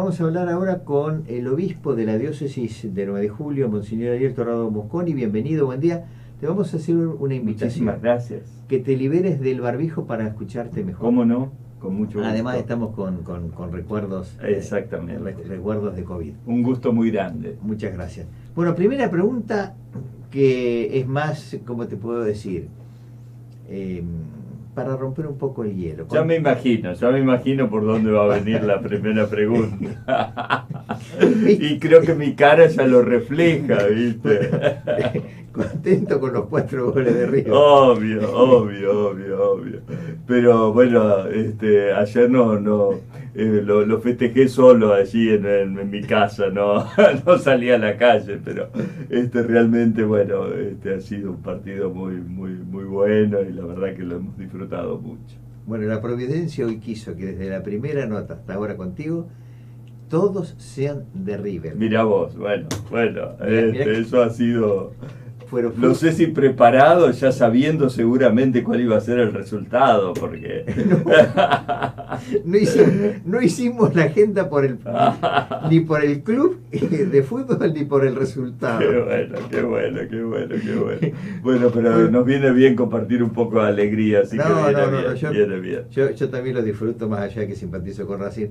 Vamos a hablar ahora con el obispo de la diócesis de 9 de Julio, Monseñor Ariel Torrado Mosconi. Bienvenido, buen día. Te vamos a hacer una invitación. Muchísimas gracias. Que te liberes del barbijo para escucharte mejor. ¿Cómo no? Con mucho gusto. Además estamos con recuerdos. Exactamente. Recuerdos de COVID. Un gusto muy grande. Muchas gracias. Bueno, primera pregunta que es más, ¿cómo te puedo decir? Para romper un poco el hielo. Ya me imagino por dónde va a venir la primera pregunta. Y creo que mi cara ya lo refleja, ¿viste? Contento con los 4 goles de River. Obvio. Pero bueno, ayer lo festejé solo allí en mi casa, no salí a la calle, pero realmente bueno, ha sido un partido muy bueno y la verdad que lo hemos disfrutado mucho. Bueno, la providencia hoy quiso que desde la primera nota hasta ahora contigo todos sean de River. Mirá vos, bueno, mirá eso ha sido... No sé si preparado, ya sabiendo seguramente cuál iba a ser el resultado, porque... No hicimos la agenda ni por el club de fútbol ni por el resultado. Qué bueno. Bueno, pero nos viene bien compartir un poco de alegría, así que viene bien. Yo también lo disfruto, más allá que simpatizo con Racing,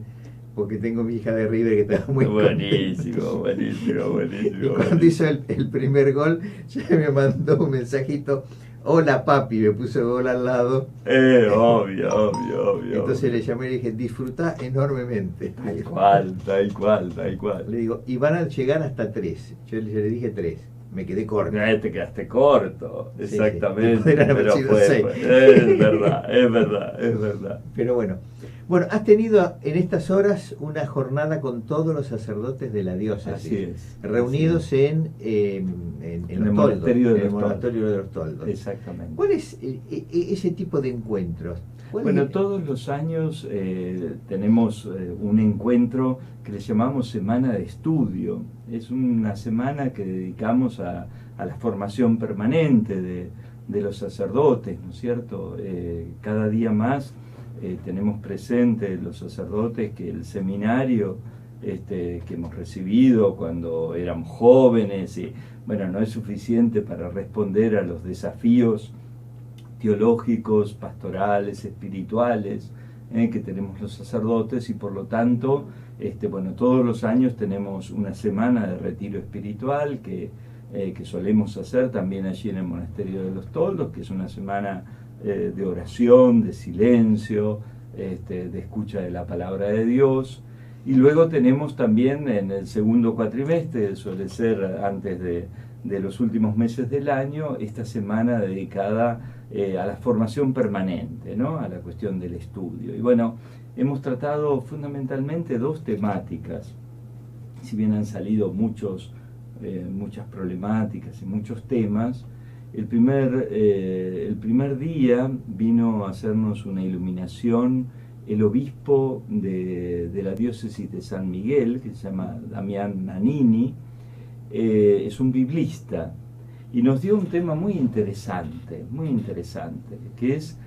porque tengo mi hija de River que está muy buenísimo. Y cuando hizo el primer gol, ya me mandó un mensajito: hola papi, me puso gol al lado. Obvio. Entonces le llamé y le dije: disfruta enormemente. Tal cual. Le digo: y van a llegar hasta 3. Yo le dije 3. Me quedé corto. Te quedaste corto, exactamente. Sí. Pero es verdad. Pero bueno, has tenido en estas horas una jornada con todos los sacerdotes de la diócesis. Así es. Reunidos en el monasterio de los Toldos. Exactamente. ¿Cuál es ese tipo de encuentros? Bueno, todos los años tenemos un encuentro que le llamamos Semana de Estudio. Es una semana que dedicamos a la formación permanente de los sacerdotes, ¿no es cierto? Cada día más tenemos presente los sacerdotes que el seminario que hemos recibido cuando éramos jóvenes, y bueno, no es suficiente para responder a los desafíos teológicos, pastorales, espirituales que tenemos los sacerdotes, y por lo tanto todos los años tenemos una semana de retiro espiritual que solemos hacer también allí en el monasterio de los Toldos, que es una semana de oración, de silencio, de escucha de la palabra de Dios. Y luego tenemos también en el segundo cuatrimestre, suele ser antes de los últimos meses del año, esta semana dedicada a la formación permanente, ¿no? A la cuestión del estudio. Y bueno, hemos tratado fundamentalmente 2 temáticas, si bien han salido muchas problemáticas y muchos temas. El primer día vino a hacernos una iluminación el obispo de la diócesis de San Miguel, que se llama Damián Nanini. Es un biblista, y nos dio un tema muy interesante, que es,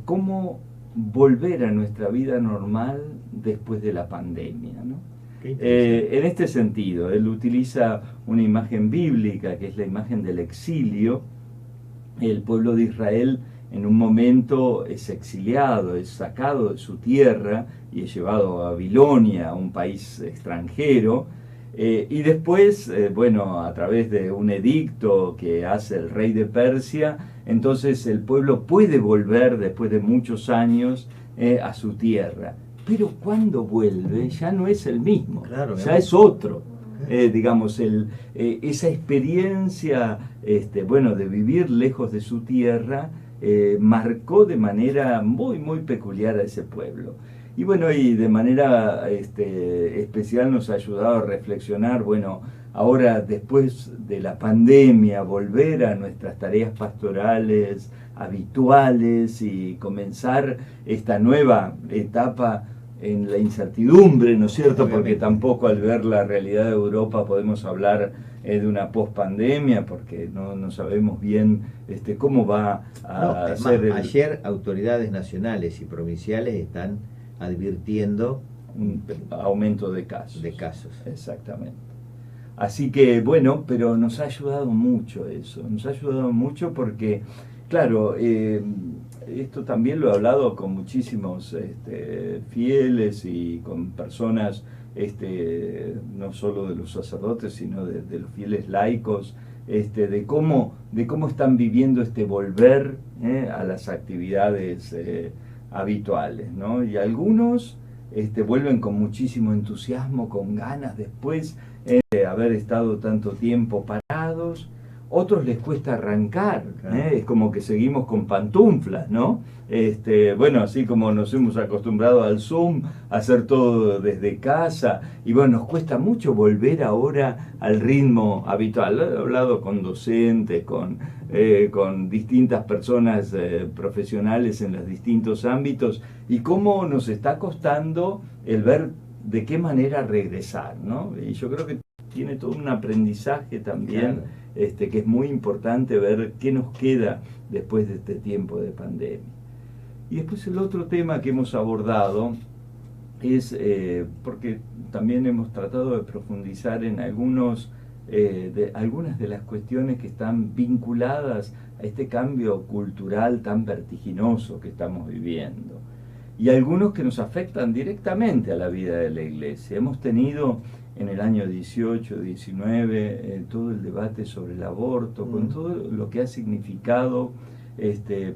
cómo volver a nuestra vida normal después de la pandemia, ¿no? En este sentido, él utiliza una imagen bíblica, que es la imagen del exilio. El pueblo de Israel en un momento es exiliado, es sacado de su tierra y es llevado a Babilonia, a un país extranjero. Y después, a través de un edicto que hace el rey de Persia, entonces el pueblo puede volver después de muchos años a su tierra. Pero cuando vuelve ya no es el mismo, claro, ya es otro. Esa experiencia de vivir lejos de su tierra marcó de manera muy peculiar a ese pueblo. Y y de manera especial nos ha ayudado a reflexionar, ahora después de la pandemia, volver a nuestras tareas pastorales habituales y comenzar esta nueva etapa en la incertidumbre, ¿no es cierto? Porque tampoco al ver la realidad de Europa podemos hablar de una pospandemia, porque no sabemos bien cómo va a ser. Ayer autoridades nacionales y provinciales están advirtiendo un aumento de casos. De casos. Exactamente. Así que bueno, pero nos ha ayudado mucho eso, nos ha ayudado mucho porque, claro, esto también lo he hablado con muchísimos fieles y con personas, no solo de los sacerdotes, sino de los fieles laicos, de cómo están viviendo este volver a las actividades habituales, ¿no? Y algunos vuelven con muchísimo entusiasmo, con ganas después de haber estado tanto tiempo parados. Otros les cuesta arrancar, Claro. es como que seguimos con pantuflas, ¿no? Bueno, así como nos hemos acostumbrado al Zoom, a hacer todo desde casa, y bueno, nos cuesta mucho volver ahora al ritmo habitual. He hablado con docentes, con distintas personas profesionales en los distintos ámbitos, y cómo nos está costando el ver de qué manera regresar, ¿no? Y yo creo que tiene todo un aprendizaje también, Claro. que es muy importante ver qué nos queda después de este tiempo de pandemia. Y después el otro tema que hemos abordado es, porque también hemos tratado de profundizar en algunas de las cuestiones que están vinculadas a este cambio cultural tan vertiginoso que estamos viviendo. Y algunos que nos afectan directamente a la vida de la Iglesia. Hemos tenido en el año 18, 19, todo el debate sobre el aborto, con todo lo que ha significado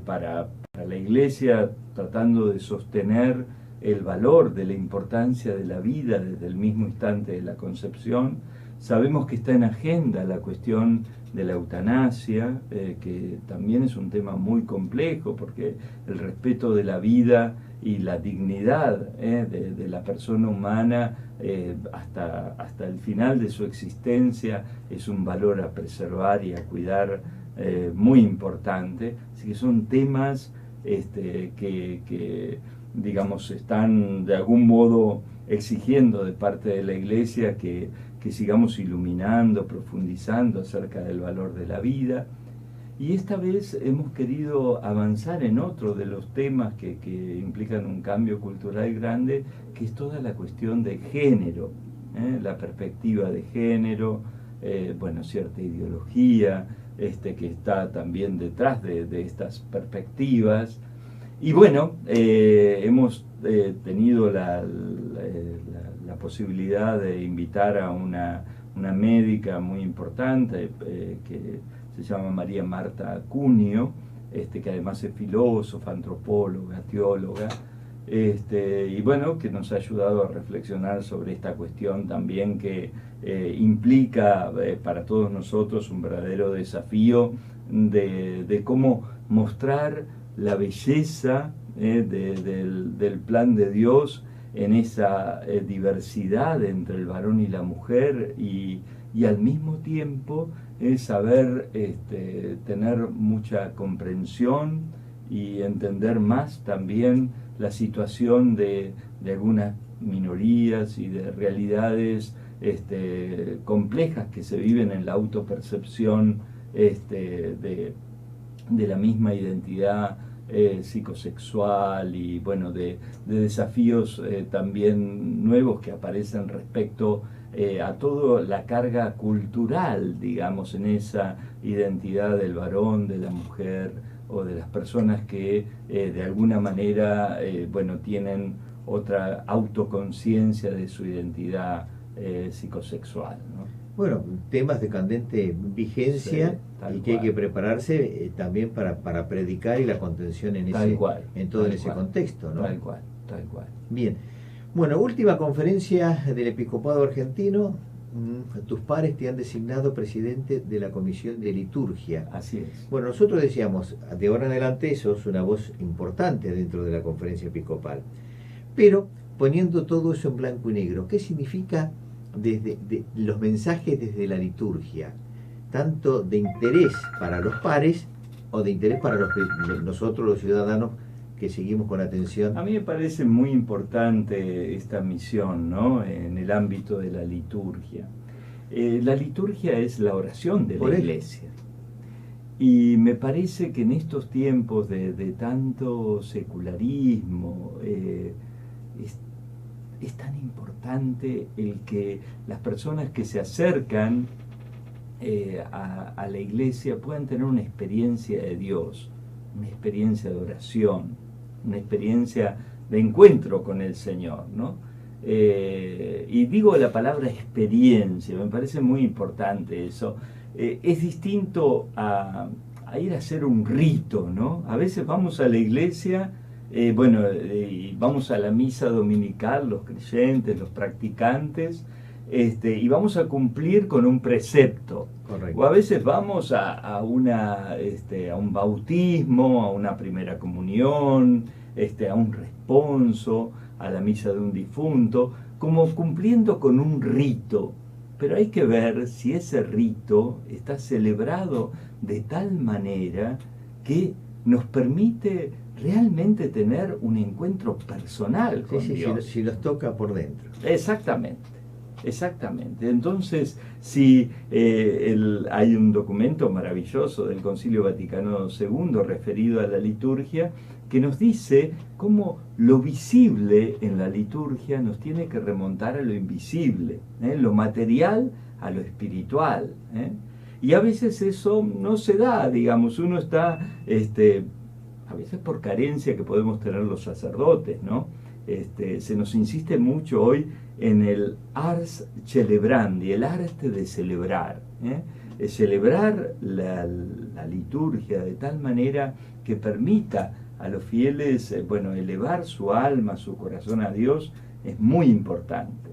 para la Iglesia, tratando de sostener el valor de la importancia de la vida desde el mismo instante de la concepción. Sabemos que está en agenda la cuestión de la eutanasia, que también es un tema muy complejo, porque el respeto de la vida y la dignidad de la persona humana hasta el final de su existencia es un valor a preservar y a cuidar muy importante. Así que son temas que digamos, están de algún modo exigiendo de parte de la Iglesia que sigamos iluminando, profundizando acerca del valor de la vida. Y esta vez hemos querido avanzar en otro de los temas que implican un cambio cultural grande, que es toda la cuestión de género, la perspectiva de género, bueno, cierta ideología que está también detrás de estas perspectivas. Y bueno, hemos tenido la posibilidad de invitar a una médica muy importante que se llama María Marta Cunio, que además es filósofa, antropóloga, teóloga, y bueno, que nos ha ayudado a reflexionar sobre esta cuestión también que implica para todos nosotros un verdadero desafío de cómo mostrar la belleza del plan de Dios en esa diversidad entre el varón y la mujer y al mismo tiempo saber tener mucha comprensión y entender más también la situación de algunas minorías y de realidades complejas que se viven en la autopercepción de la misma identidad psicosexual y bueno, de desafíos también nuevos que aparecen respecto a toda la carga cultural, digamos, en esa identidad del varón, de la mujer o de las personas que de alguna manera bueno, tienen otra autoconciencia de su identidad psicosexual, ¿no? Bueno, temas de candente vigencia, sí, y que hay que prepararse también para predicar y la contención en todo ese contexto, ¿no? Tal cual, tal cual. Bien. Bueno, última conferencia del Episcopado Argentino. Tus pares te han designado presidente de la Comisión de Liturgia. Así es. Bueno, nosotros decíamos, de ahora en adelante sos una voz importante dentro de la conferencia episcopal. Pero poniendo todo eso en blanco y negro, ¿qué significa desde los mensajes desde la liturgia? Tanto de interés para los pares o de interés para nosotros los ciudadanos que seguimos con atención. A mí me parece muy importante esta misión, ¿no?, en el ámbito de la liturgia. La liturgia es la oración de la Iglesia. Y me parece que en estos tiempos de tanto secularismo, es tan importante el que las personas que se acercan a la iglesia puedan tener una experiencia de Dios, una experiencia de oración, una experiencia de encuentro con el Señor, ¿no? Y digo la palabra experiencia, me parece muy importante eso. Es distinto a ir a hacer un rito, ¿no? A veces vamos a la iglesia, vamos a la misa dominical, los creyentes, los practicantes, y vamos a cumplir con un precepto. Correcto. O a veces vamos a un bautismo, a una primera comunión, a un responso, a la misa de un difunto, como cumpliendo con un rito. Pero hay que ver si ese rito está celebrado de tal manera que nos permite realmente tener un encuentro personal con Dios. Si los toca por dentro. Exactamente. Entonces, si hay un documento maravilloso del Concilio Vaticano II referido a la liturgia que nos dice cómo lo visible en la liturgia nos tiene que remontar a lo invisible, lo material a lo espiritual. Y a veces eso no se da, digamos, uno está, a veces por carencia que podemos tener los sacerdotes, ¿no? Se nos insiste mucho hoy en el ars celebrandi, el arte de celebrar, celebrar la liturgia de tal manera que permita a los fieles, elevar su alma, su corazón a Dios, es muy importante.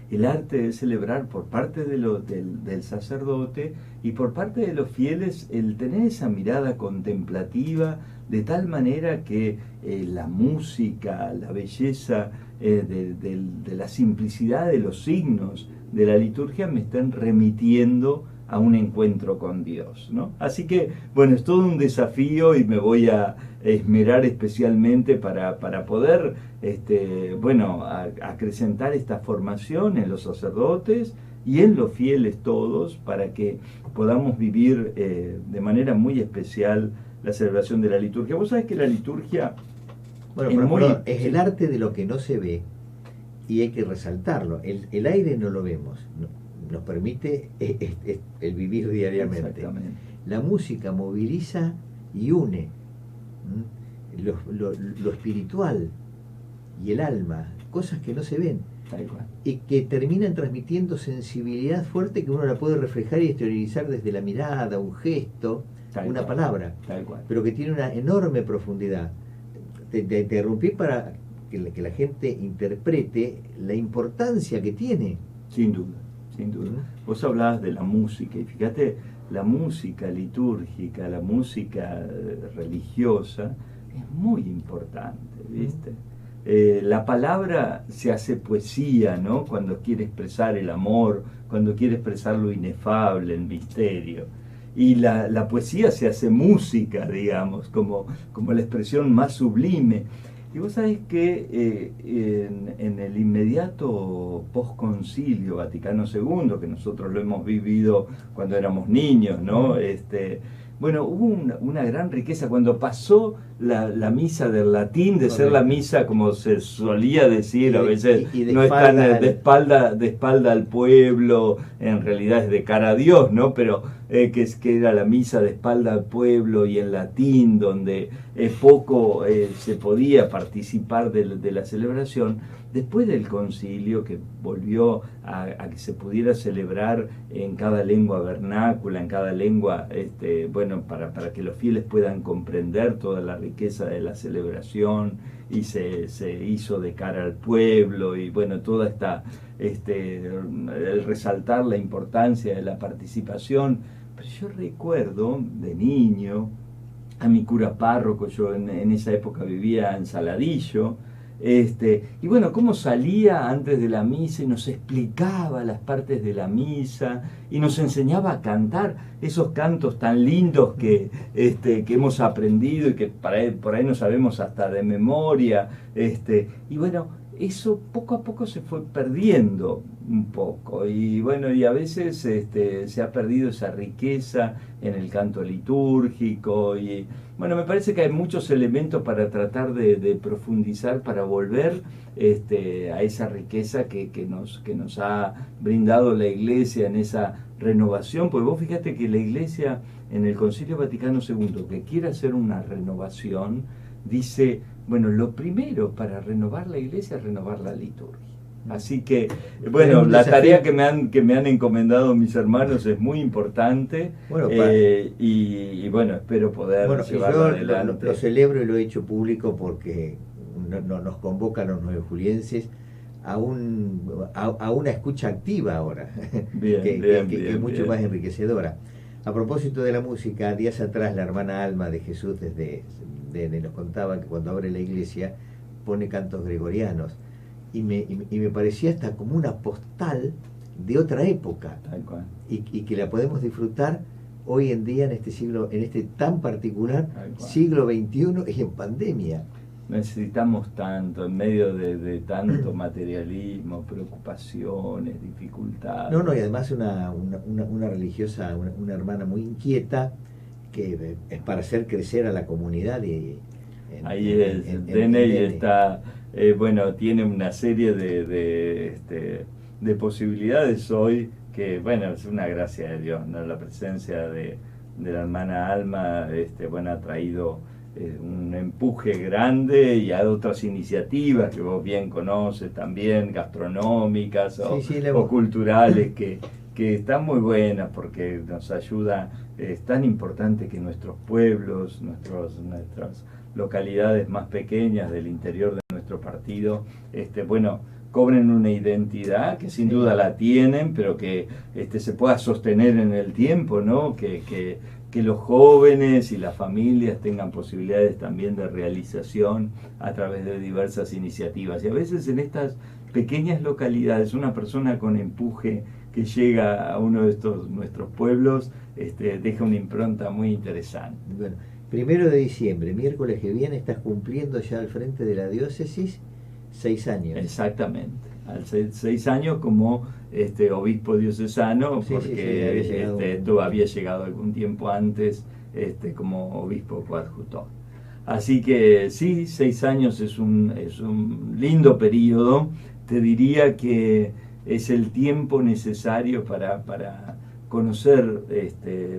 El arte de celebrar por parte del sacerdote y por parte de los fieles, el tener esa mirada contemplativa de tal manera que la música, la belleza de la simplicidad de los signos de la liturgia me estén remitiendo a un encuentro con Dios, ¿no? Así que, es todo un desafío y me voy a esmerar especialmente para poder, acrecentar esta formación en los sacerdotes y en los fieles todos, para que podamos vivir de manera muy especial la celebración de la liturgia. Vos sabés que la liturgia es el arte de lo que no se ve y hay que resaltarlo. El aire no lo vemos, nos permite el vivir diariamente. Exactamente. La música moviliza y une lo espiritual y el alma, cosas que no se ven. Tal cual. Y que terminan transmitiendo sensibilidad fuerte que uno la puede reflejar y exteriorizar desde la mirada, un gesto, una palabra, pero que tiene una enorme profundidad. Te interrumpí para que la gente interprete la importancia que tiene. Sin duda. Vos hablabas de la música, y fíjate, la música litúrgica, la música religiosa, es muy importante, ¿viste? La palabra se hace poesía, ¿no? Cuando quiere expresar el amor, cuando quiere expresar lo inefable, el misterio. Y la poesía se hace música, digamos, como la expresión más sublime. Y vos sabés que en el inmediato postconcilio Vaticano II, que nosotros lo hemos vivido cuando éramos niños, ¿no? Hubo una gran riqueza cuando pasó la misa del latín, de ser la misa como se solía decir, a veces no es tan de espalda al pueblo, en realidad es de cara a Dios, ¿no? Pero que era la misa de espalda al pueblo y en latín, donde poco se podía participar de la celebración. Después del concilio, que volvió a que se pudiera celebrar en cada lengua vernácula, en cada lengua, para que los fieles puedan comprender toda la riqueza de la celebración, y se hizo de cara al pueblo, y toda esta, el resaltar la importancia de la participación. Pero yo recuerdo de niño a mi cura párroco, yo en esa época vivía en Saladillo, cómo salía antes de la misa y nos explicaba las partes de la misa y nos enseñaba a cantar esos cantos tan lindos que hemos aprendido y que por ahí no sabemos hasta de memoria, eso poco a poco se fue perdiendo un poco, y bueno, y a veces se ha perdido esa riqueza en el canto litúrgico, y bueno, me parece que hay muchos elementos para tratar de profundizar, para volver a esa riqueza que nos ha brindado la Iglesia en esa renovación, porque vos fíjate que la Iglesia en el Concilio Vaticano II, que quiere hacer una renovación, dice, bueno, lo primero para renovar la Iglesia es renovar la liturgia. Así que, bueno, la tarea que me han encomendado mis hermanos es muy importante, bueno, y bueno, espero poder llevarlo adelante. Lo celebro y lo he hecho público porque nos convocan los nuevejulienses a una escucha activa ahora, que es mucho más enriquecedora. A propósito de la música, días atrás la hermana Alma de Jesús nos contaba que cuando abre la iglesia pone cantos gregorianos y me parecía hasta como una postal de otra época, tal cual. Y que la podemos disfrutar hoy en día en este siglo, en este tan particular siglo XXI y en pandemia. Necesitamos tanto, en medio de tanto materialismo, preocupaciones, dificultades. No, y además una religiosa, una hermana muy inquieta, que es para hacer crecer a la comunidad. Ahí Deney está, bueno, tiene una serie de posibilidades hoy, que bueno, es una gracia de Dios, ¿no? La presencia de la hermana Alma, bueno, ha traído un empuje grande, y hay otras iniciativas que vos bien conoces también, gastronómicas o culturales, que están muy buenas, porque nos ayuda. Es tan importante que nuestros pueblos, nuestras localidades más pequeñas del interior de nuestro partido, bueno, cobren una identidad que sin duda la tienen, pero que se pueda sostener en el tiempo, ¿no? Que los jóvenes y las familias tengan posibilidades también de realización a través de diversas iniciativas. Y a veces en estas pequeñas localidades, una persona con empuje que llega a uno de estos nuestros pueblos, deja una impronta muy interesante. Bueno, 1 de diciembre, miércoles que viene, estás cumpliendo ya al frente de la diócesis 6 años. Exactamente, al 6 años como obispo diocesano, porque tú habías llegado algún tiempo antes como obispo coadjutor. Así que sí, 6 años es un lindo periodo. Te diría que es el tiempo necesario para conocer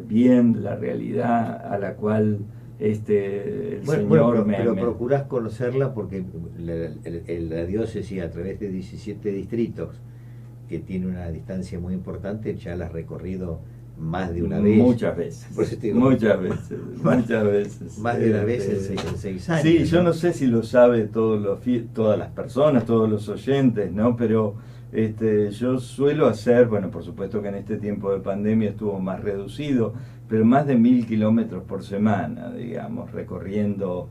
bien la realidad a la cual el Señor pero procurás conocerla, porque la diócesis, a través de 17 distritos, que tiene una distancia muy importante, ya la has recorrido más de una vez. Muchas veces. Muchas veces. Más de una vez en 6 años. Sí, yo no sé si lo sabe todas las personas, todos los oyentes, ¿no? Pero yo suelo hacer, bueno, por supuesto que en este tiempo de pandemia estuvo más reducido, pero más de 1000 kilómetros por semana, digamos, recorriendo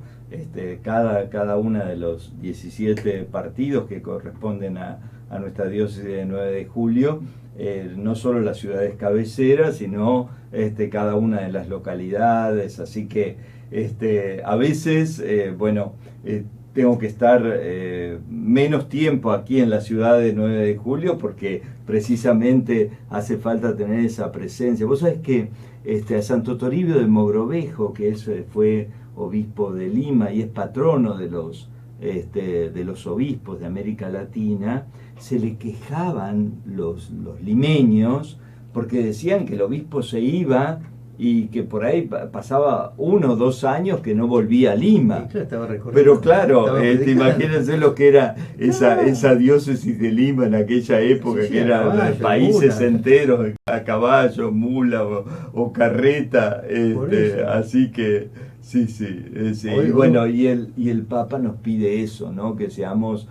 cada una de los 17 partidos que corresponden a nuestra diócesis de 9 de julio, no solo las ciudades cabeceras, sino cada una de las localidades. Así que a veces, bueno, tengo que estar menos tiempo aquí en la ciudad de 9 de julio, porque precisamente hace falta tener esa presencia. Vos sabés que a Santo Toribio de Mogrovejo, que él fue obispo de Lima y es patrono de los obispos de América Latina, se le quejaban los limeños, porque decían que el obispo se iba y que por ahí pasaba 1 o 2 años que no volvía a Lima. Sí, claro, pero claro, imagínense lo que era esa diócesis de Lima en aquella época, sí, que eran países enteros a caballo, mula o carreta, así que sí. Y bueno, y el Papa nos pide eso, ¿no? Que seamos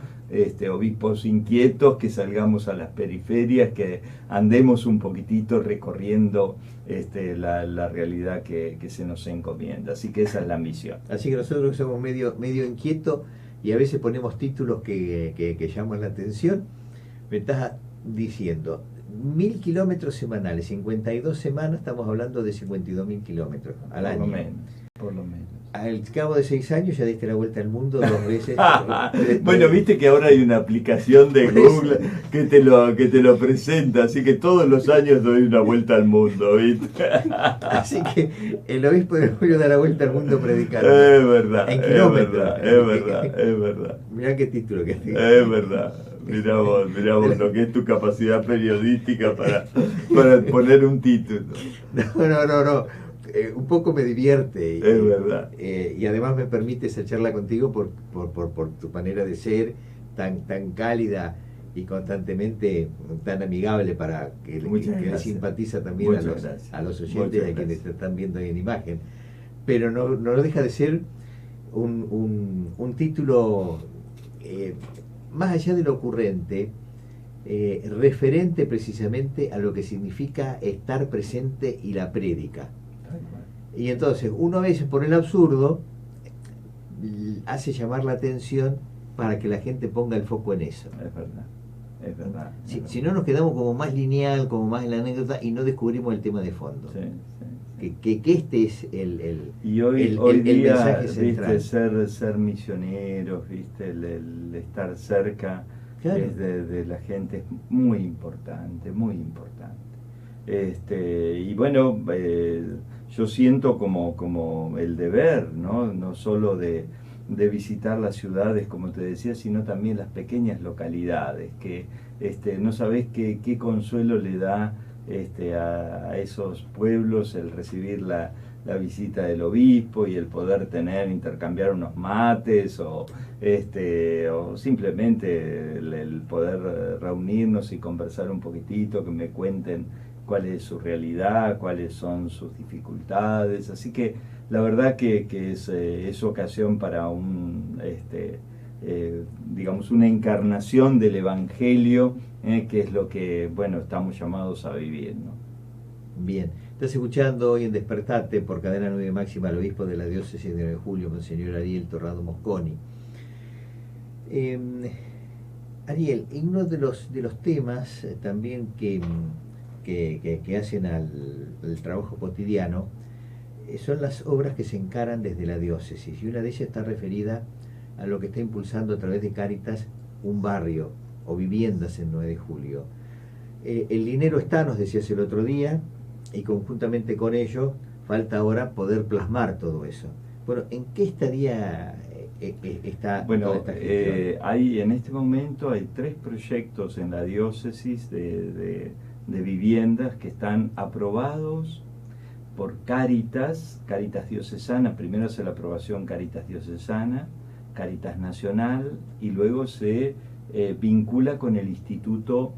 obispos inquietos, que salgamos a las periferias, que andemos un poquitito recorriendo la realidad que se nos encomienda. Así que esa es la misión. Así que nosotros somos medio inquietos y a veces ponemos títulos que llaman la atención. Me estás diciendo 1000 kilómetros semanales, 52 semanas, estamos hablando de 52.000 kilómetros al año. Por lo menos. al cabo de 6 años ya diste la vuelta al mundo 2 veces. Bueno, viste que ahora hay una aplicación de Google que te lo presenta, así que todos los años doy una vuelta al mundo, ¿viste? Así que el obispo de Julio da la vuelta al mundo predicando. Es verdad, en es kilómetros. verdad, es verdad, es verdad. Mirá qué título que tiene. Es verdad. Mirá vos lo que es tu capacidad periodística para poner un título. No. Un poco me divierte. Es verdad. Y además me permite esa charla contigo por tu manera de ser tan tan cálida y constantemente tan amigable para que le simpatiza también a los oyentes y a quienes te están viendo ahí en imagen. Pero no deja de ser un título, más allá de lo ocurrente, referente precisamente a lo que significa estar presente y la prédica. Y entonces uno a veces por el absurdo hace llamar la atención para que la gente ponga el foco en eso. Es verdad. Es verdad. Si no nos quedamos como más lineal, como más en la anécdota y no descubrimos el tema de fondo. Sí. Que este es el día, mensaje central. Viste, ser misioneros, viste, el estar cerca, claro, de la gente es muy importante, muy importante. Y bueno, yo siento como el deber, no solo de visitar las ciudades, como te decía, sino también las pequeñas localidades, que no sabés qué consuelo le da a esos pueblos el recibir la visita del obispo y el poder intercambiar unos mates o simplemente el poder reunirnos y conversar un poquitito, que me cuenten cuál es su realidad, cuáles son sus dificultades. Así que la verdad que es ocasión para digamos, una encarnación del Evangelio, que es lo que, bueno, estamos llamados a vivir, ¿no? Bien, estás escuchando hoy en Despertate por Cadena 9 Máxima al obispo de la diócesis de 9 de Julio, Monseñor Ariel Torrado Mosconi. Ariel, en uno de los temas también que hacen al trabajo cotidiano son las obras que se encaran desde la diócesis, y una de ellas está referida a lo que está impulsando a través de Cáritas un barrio o viviendas en 9 de Julio. El dinero está, nos decías el otro día, y conjuntamente con ello falta ahora poder plasmar todo eso. Bueno, ¿en qué estaría está bueno, toda esta gestión? En este momento hay 3 proyectos en la diócesis de viviendas que están aprobados por Cáritas Diocesana. Primero hace la aprobación Cáritas Diocesana, Cáritas Nacional, y luego se vincula con el Instituto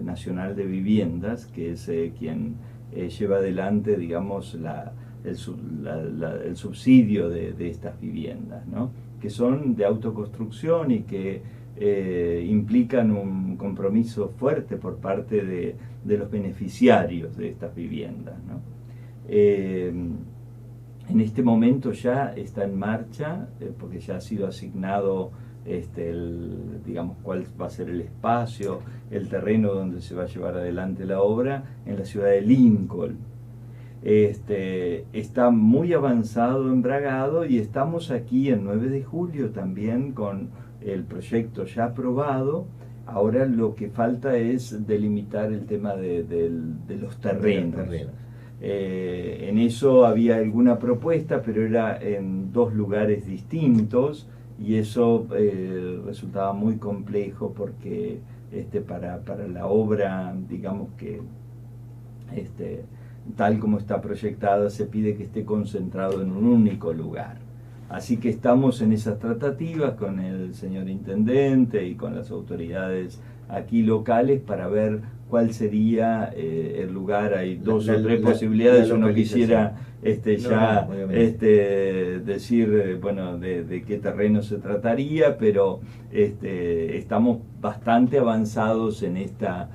Nacional de Viviendas, que es quien lleva adelante, digamos, el subsidio de estas viviendas, ¿no? Que son de autoconstrucción y que implican un compromiso fuerte por parte de los beneficiarios de estas viviendas, ¿no? En este momento ya está en marcha, porque ya ha sido asignado digamos, cuál va a ser el espacio, el terreno donde se va a llevar adelante la obra, en la ciudad de Lincoln. Está muy avanzado en Bragado, y estamos aquí en 9 de Julio también con el proyecto ya aprobado. Ahora lo que falta es delimitar el tema de los terrenos. En eso había alguna propuesta, pero era en 2 lugares distintos, y eso resultaba muy complejo porque para la obra, digamos que tal como está proyectada, se pide que esté concentrado en un único lugar. Así que estamos en esas tratativas con el señor intendente y con las autoridades aquí locales para ver cuál sería el lugar. Hay 2 o 3 posibilidades. Yo no quisiera decir bueno de qué terreno se trataría, pero estamos bastante avanzados en esta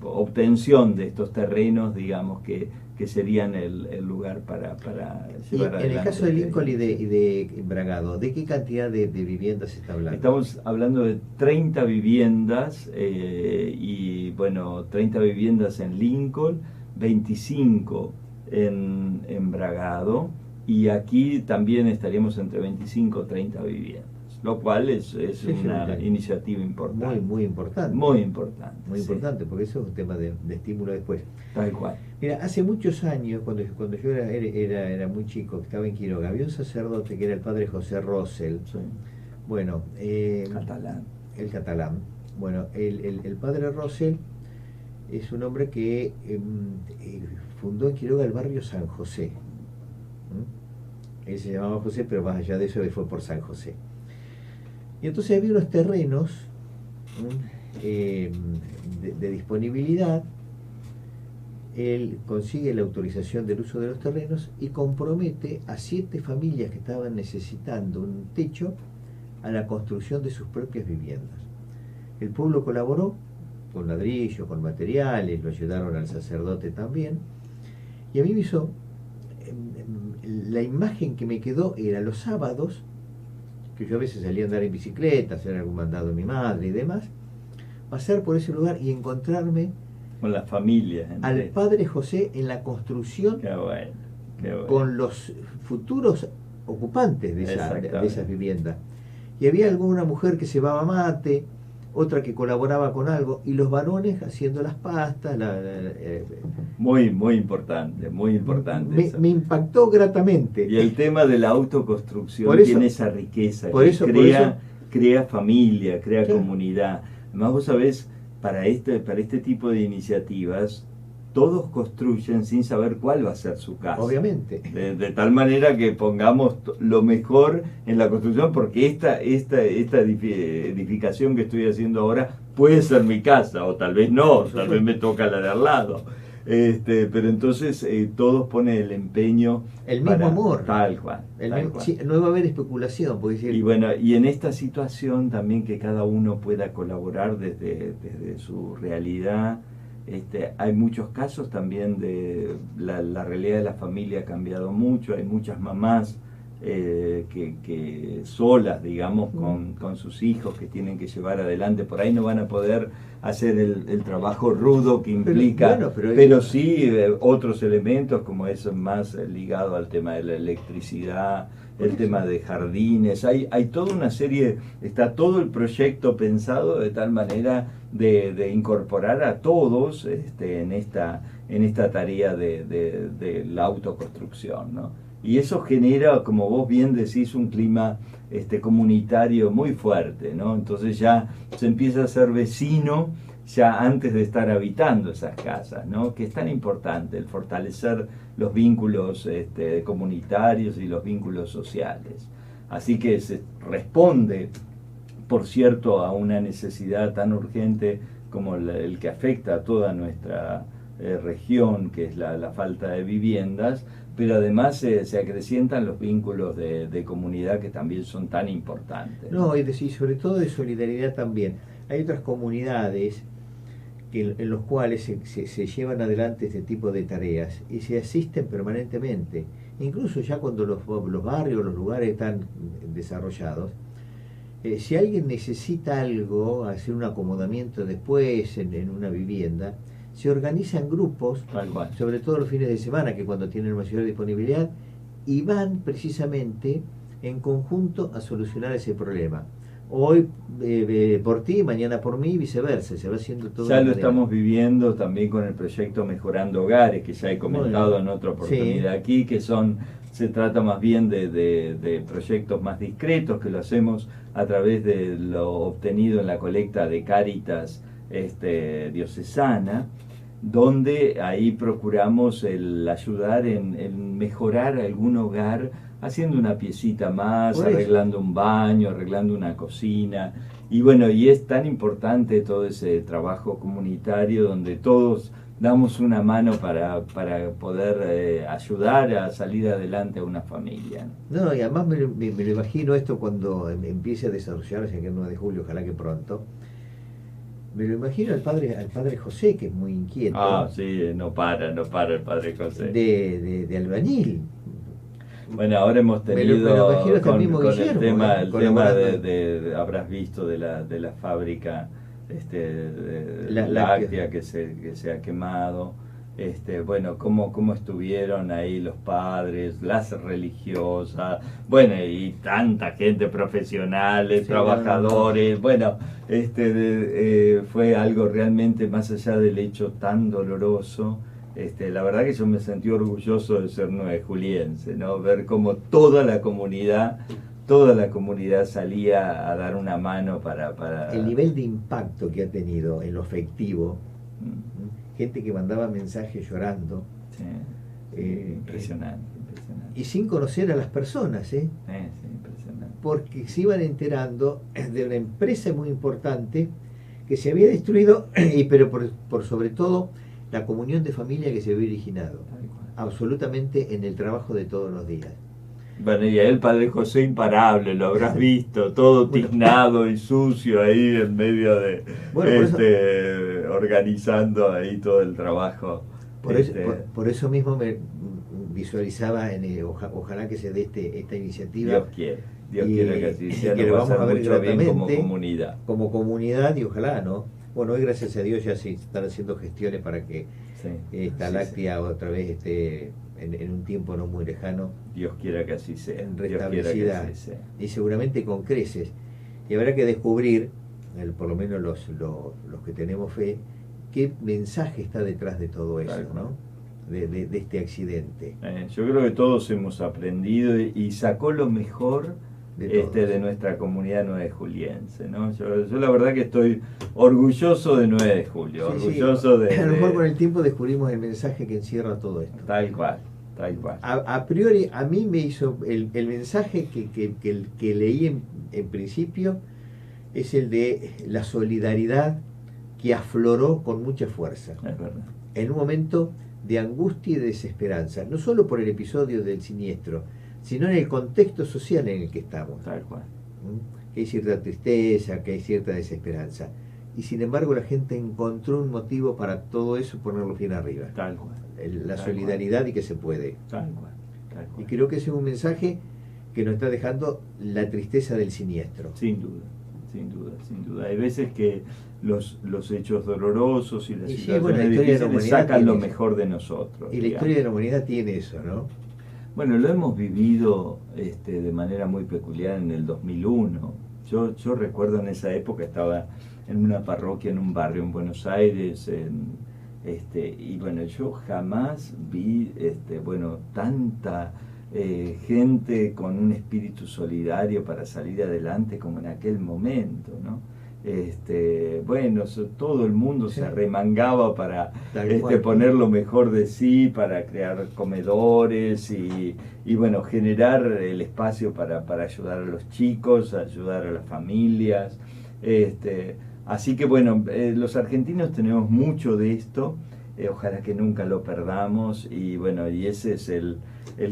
obtención de estos terrenos, digamos, que serían el lugar para llevar adelante. En el caso de Lincoln y de Bragado, ¿de qué cantidad de viviendas se está hablando? Estamos hablando de 30 viviendas, y bueno, 30 viviendas en Lincoln, 25 en Bragado, y aquí también estaríamos entre 25 o 30 viviendas, lo cual es una iniciativa importante. Muy importante. Muy importante. Muy importante, porque eso es un tema de estímulo después. Tal cual. Mira, hace muchos años, cuando yo era muy chico, que estaba en Quiroga, había un sacerdote que era el padre José Rosell. Sí. Bueno, Catalán. El catalán. Bueno, el padre Rosell es un hombre que fundó en Quiroga el barrio San José. Él se llamaba José, pero más allá de eso fue por San José. Y entonces había unos terrenos de disponibilidad. Él consigue la autorización del uso de los terrenos y compromete a 7 familias que estaban necesitando un techo a la construcción de sus propias viviendas. El pueblo colaboró con ladrillos, con materiales, lo ayudaron al sacerdote también, y a mí me hizo, la imagen que me quedó era los sábados, que yo a veces salía a andar en bicicleta, hacer algún mandado de mi madre y demás, pasar por ese lugar y encontrarme con la familia, al padre José en la construcción. Qué bueno. Con los futuros ocupantes de esas viviendas. Y había alguna mujer que cebaba mate, otra que colaboraba con algo, y los varones haciendo las pastas. Muy importante, muy importante. Me impactó gratamente. Y el tema de la autoconstrucción tiene esa riqueza, crea familia, crea comunidad. Además, vos sabés, para este tipo de iniciativas, todos construyen sin saber cuál va a ser su casa. Obviamente. De tal manera que pongamos lo mejor en la construcción, porque esta edificación que estoy haciendo ahora puede ser mi casa, o tal vez no, tal vez me toca la de al lado. Pero entonces todos ponen el empeño. El mismo amor. Tal cual. Sí, no va a haber especulación. Y bueno, y en esta situación también que cada uno pueda colaborar desde su realidad. Hay muchos casos también de la realidad de la familia ha cambiado mucho, hay muchas mamás que solas, digamos, con sus hijos que tienen que llevar adelante, por ahí no van a poder hacer el trabajo rudo que implica, pero sí otros elementos como es más ligado al tema de la electricidad, el tema de jardines, hay toda una serie, está todo el proyecto pensado de tal manera de incorporar a todos en esta tarea de la autoconstrucción, ¿no? Y eso genera, como vos bien decís, un clima comunitario muy fuerte, ¿no? Entonces ya se empieza a ser vecino ya antes de estar habitando esas casas, ¿no? Que es tan importante el fortalecer los vínculos comunitarios y los vínculos sociales. Así que se responde, por cierto, a una necesidad tan urgente como el que afecta a toda nuestra región, que es la falta de viviendas, pero además se acrecientan los vínculos de comunidad que también son tan importantes. No, y sobre todo de solidaridad también. Hay otras comunidades en los cuales se llevan adelante este tipo de tareas y se asisten permanentemente. Incluso ya cuando los barrios, los lugares están desarrollados, si alguien necesita algo, hacer un acomodamiento después en una vivienda, se organizan grupos, sobre todo los fines de semana, que cuando tienen mayor disponibilidad, y van precisamente en conjunto a solucionar ese problema. Hoy por ti, mañana por mí, y viceversa. Se va haciendo todo. Ya lo estamos viviendo también con el proyecto Mejorando Hogares, que ya he comentado en otra oportunidad aquí, que se trata más bien de proyectos más discretos, que lo hacemos a través de lo obtenido en la colecta de Cáritas diocesana, donde ahí procuramos el ayudar en mejorar algún hogar, haciendo una piecita más, arreglando un baño, arreglando una cocina. Y bueno, y es tan importante todo ese trabajo comunitario donde todos damos una mano para poder ayudar a salir adelante a una familia. No, y además me lo imagino esto cuando empiece a desarrollarse, que el 9 de julio, ojalá que pronto. Me lo imagino al padre José, que es muy inquieto. Ah, sí, no para el padre José. De albañil. Bueno, ahora hemos tenido con el tema habrás visto de la fábrica láctea que se ha quemado. bueno, cómo estuvieron ahí los padres, las religiosas, bueno, y tanta gente, profesionales, Sí, trabajadores, bueno, fue algo realmente más allá del hecho tan doloroso. La verdad que yo me sentí orgulloso de ser nuevejuliense, ¿no? Ver cómo toda la comunidad salía a dar una mano para... el nivel de impacto que ha tenido en lo afectivo, gente que mandaba mensajes llorando, Sí, impresionante. y sin conocer a las personas, Sí, impresionante. porque se iban enterando de una empresa muy importante que se había destruido, pero por sobre todo la comunión de familia que se había originado, absolutamente en el trabajo de todos los días. Bueno, y a el padre José imparable, lo habrás visto, todo tiznado y sucio ahí en medio de, Bueno, organizando ahí todo el trabajo. Por eso mismo me visualizaba ojalá que se dé esta iniciativa. Dios quiere que así sea, que lo nos va vamos a ver mucho bien gratamente como comunidad, y ojalá, ¿no? Bueno, hoy gracias a Dios ya se están haciendo gestiones para que esta láctea otra vez esté en un tiempo no muy lejano. Dios quiera que así sea. Restablecida, que así sea. Y seguramente con creces. Y habrá que descubrir, por lo menos los que tenemos fe, qué mensaje está detrás de todo eso, ¿no? De este accidente. Yo creo que todos hemos aprendido y sacó lo mejor de nuestra comunidad nuevejuliense, ¿no? Yo la verdad que estoy orgulloso de 9 de julio, orgulloso de... A lo mejor con el tiempo descubrimos el mensaje que encierra todo esto. Tal cual. A priori, a mí me hizo el mensaje que leí en principio es el de la solidaridad que afloró con mucha fuerza. Es verdad. En un momento de angustia y de desesperanza, no solo por el episodio del siniestro, sino en el contexto social en el que estamos. Tal cual. Que hay cierta tristeza, que hay cierta desesperanza. Y sin embargo la gente encontró un motivo para todo eso ponerlo bien arriba. Tal cual. La solidaridad y que se puede. Tal cual. Y creo que ese es un mensaje que nos está dejando la tristeza del siniestro. Sin duda. Hay veces que los hechos dolorosos y las situaciones difíciles sacan lo mejor de nosotros. Y la historia de la humanidad tiene eso, ¿no? Bueno, lo hemos vivido de manera muy peculiar en el 2001. Yo recuerdo en esa época estaba en una parroquia, en un barrio en Buenos Aires, y bueno, yo jamás vi tanta gente con un espíritu solidario para salir adelante como en aquel momento, ¿no? Bueno, todo el mundo se arremangaba para poner lo mejor de sí, para crear comedores y bueno, generar el espacio para ayudar a los chicos, ayudar a las familias. Así que bueno, los argentinos tenemos mucho de esto, ojalá que nunca lo perdamos, y bueno, y ese es el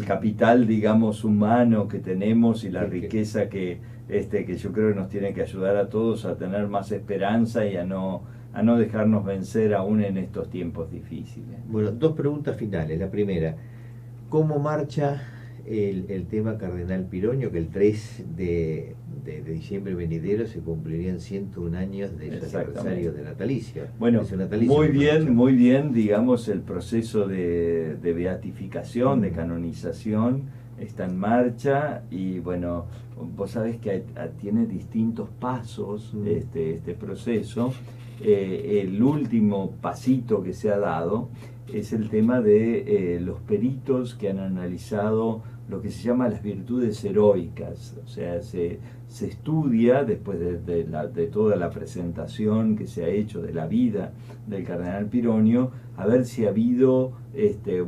capital, digamos, humano que tenemos y la riqueza que yo creo que nos tiene que ayudar a todos a tener más esperanza y a no dejarnos vencer aún en estos tiempos difíciles. Bueno, 2 preguntas finales. La primera, ¿cómo marcha el tema Cardenal Piroño, que el 3 de diciembre venidero se cumplirían 101 años del aniversario de natalicio? Bueno, muy bien, digamos, el proceso de beatificación, de canonización, está en marcha, y bueno, vos sabés que tiene distintos pasos este proceso. El último pasito que se ha dado es el tema de los peritos que han analizado lo que se llama las virtudes heroicas. O sea, se estudia después de toda la presentación que se ha hecho de la vida del cardenal Pironio, a ver si ha habido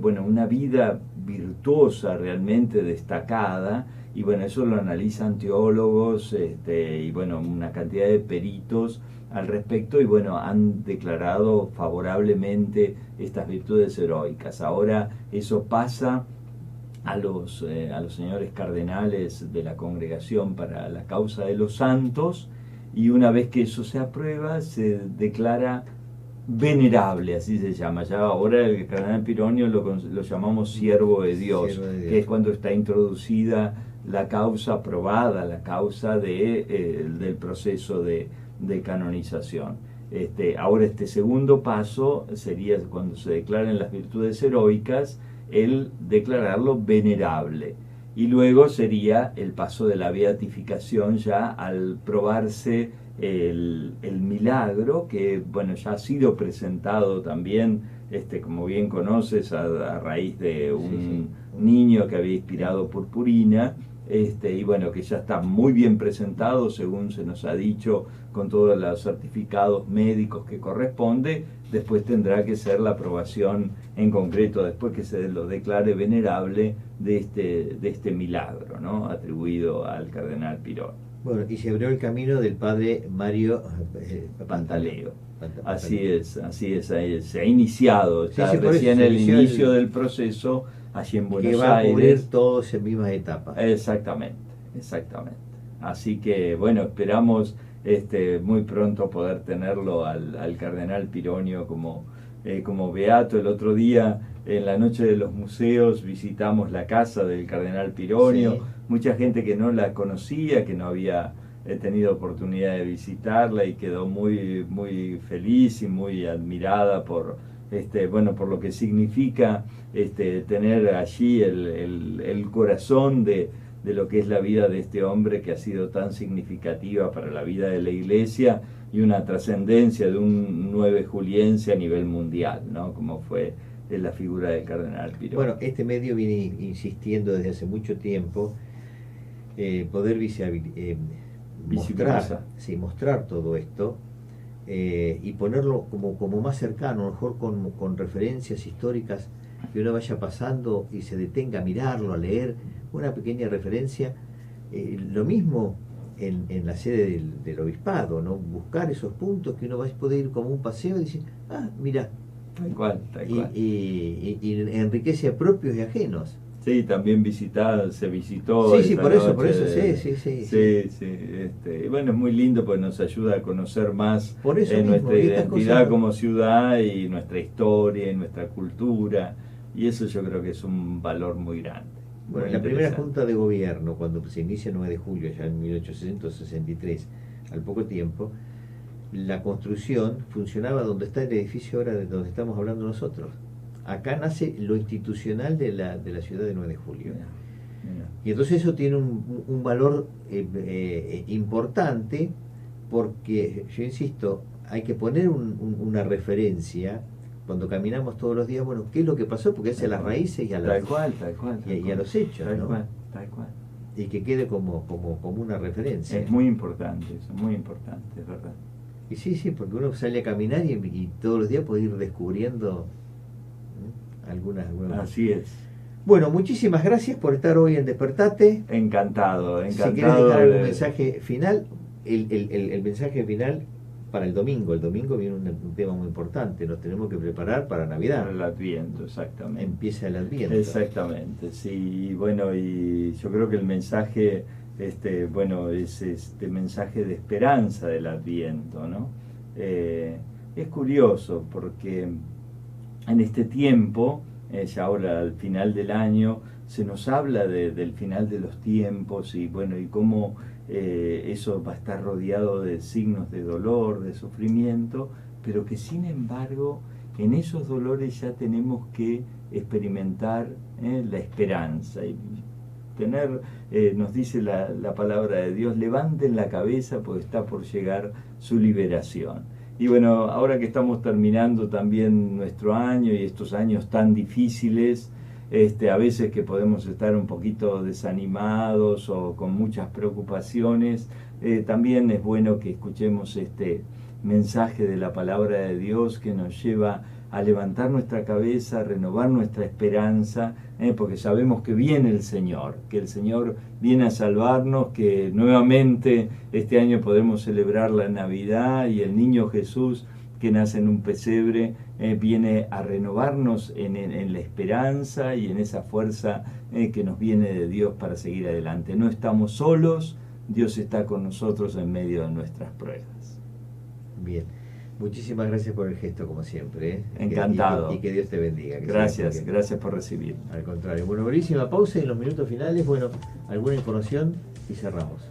una vida virtuosa realmente destacada, y bueno, eso lo analizan teólogos y bueno, una cantidad de peritos al respecto, y bueno, han declarado favorablemente estas virtudes heroicas. Ahora eso pasa a los señores cardenales de la Congregación para la Causa de los Santos, y una vez que eso se aprueba, se declara venerable, así se llama. Ya ahora el cardenal Pironio lo llamamos siervo de Dios, que es cuando está introducida la causa, aprobada la causa del proceso de canonización. Ahora este segundo paso sería, cuando se declaren las virtudes heroicas, el declararlo venerable. Y luego sería el paso de la beatificación, ya al probarse el milagro, que bueno, ya ha sido presentado también, como bien conoces, a raíz de un niño que había inspirado purpurina, y bueno, que ya está muy bien presentado, según se nos ha dicho, con todos los certificados médicos que corresponde. Después tendrá que ser la aprobación en concreto, después que se lo declare venerable, de este milagro, ¿no?, atribuido al cardenal Pirón. Bueno, y se abrió el camino del padre Mario Pantaleo. Así es, ahí se ha iniciado, está recién el inicio del proceso allí en Buenos Aires. Que va a cubrir todos en mismas etapas. Exactamente. Así que, bueno, esperamos muy pronto poder tenerlo al cardenal Pironio como beato. El otro día, en la noche de los museos, visitamos la casa del cardenal Pironio. Sí. Mucha gente que no la conocía, que no había tenido oportunidad de visitarla, y quedó muy, muy feliz y muy admirada por lo que significa tener allí el corazón de lo que es la vida de este hombre, que ha sido tan significativa para la vida de la Iglesia, y una trascendencia de un 9 juliense a nivel mundial, ¿no?, como fue la figura del cardenal Pirón. Bueno, este medio viene insistiendo desde hace mucho tiempo poder mostrar todo esto, y ponerlo como más cercano, a lo mejor con referencias históricas, que uno vaya pasando y se detenga a mirarlo, a leer una pequeña referencia. Lo mismo en la sede del obispado, ¿no?, buscar esos puntos que uno va a poder ir como un paseo y decir, mira, tal cual. Y enriquece a propios y ajenos. Sí, también se visitó. Sí, por eso, sí. Y bueno, es muy lindo, porque nos ayuda a conocer más nuestra identidad como ciudad, y nuestra historia y nuestra cultura, y eso yo creo que es un valor muy grande. Bueno, la primera Junta de Gobierno, cuando se inicia el 9 de julio, ya en 1863, al poco tiempo, la construcción funcionaba donde está el edificio ahora de donde estamos hablando nosotros. Acá nace lo institucional de la ciudad de 9 de julio. Y entonces eso tiene un valor importante, porque, yo insisto, hay que poner una referencia cuando caminamos todos los días, bueno, ¿qué es lo que pasó? Porque es a las raíces y a los hechos, tal cual. Y que quede como una referencia. Es muy importante eso, muy importante, es verdad. Y sí, porque uno sale a caminar y todos los días puede ir descubriendo algunas. Así es. Bueno, muchísimas gracias por estar hoy en Despertate. Encantado. Si querés dejar algún mensaje final, el mensaje final para el domingo. El domingo viene un tema muy importante. Nos tenemos que preparar para Navidad. Para el Adviento, exactamente. Empieza el Adviento. Exactamente, sí. Bueno, y yo creo que el mensaje, es este mensaje de esperanza del Adviento, ¿no? Es curioso, porque en este tiempo, ya ahora al final del año, se nos habla del final de los tiempos, y cómo eso va a estar rodeado de signos de dolor, de sufrimiento, pero que sin embargo en esos dolores ya tenemos que experimentar la esperanza, y tener, nos dice la palabra de Dios, levanten la cabeza porque está por llegar su liberación. Y bueno, ahora que estamos terminando también nuestro año, y estos años tan difíciles, a veces que podemos estar un poquito desanimados o con muchas preocupaciones, también es bueno que escuchemos este mensaje de la palabra de Dios, que nos lleva a levantar nuestra cabeza, a renovar nuestra esperanza, porque sabemos que viene el Señor, que el Señor viene a salvarnos, que nuevamente este año podremos celebrar la Navidad, y el niño Jesús, que nace en un pesebre, viene a renovarnos en la esperanza y en esa fuerza que nos viene de Dios para seguir adelante. No estamos solos, Dios está con nosotros en medio de nuestras pruebas. Bien. Muchísimas gracias por el gesto, como siempre. Encantado. Y que Dios te bendiga. Gracias por recibir. Al contrario. Bueno, brevísima pausa, y en los minutos finales, alguna información y cerramos.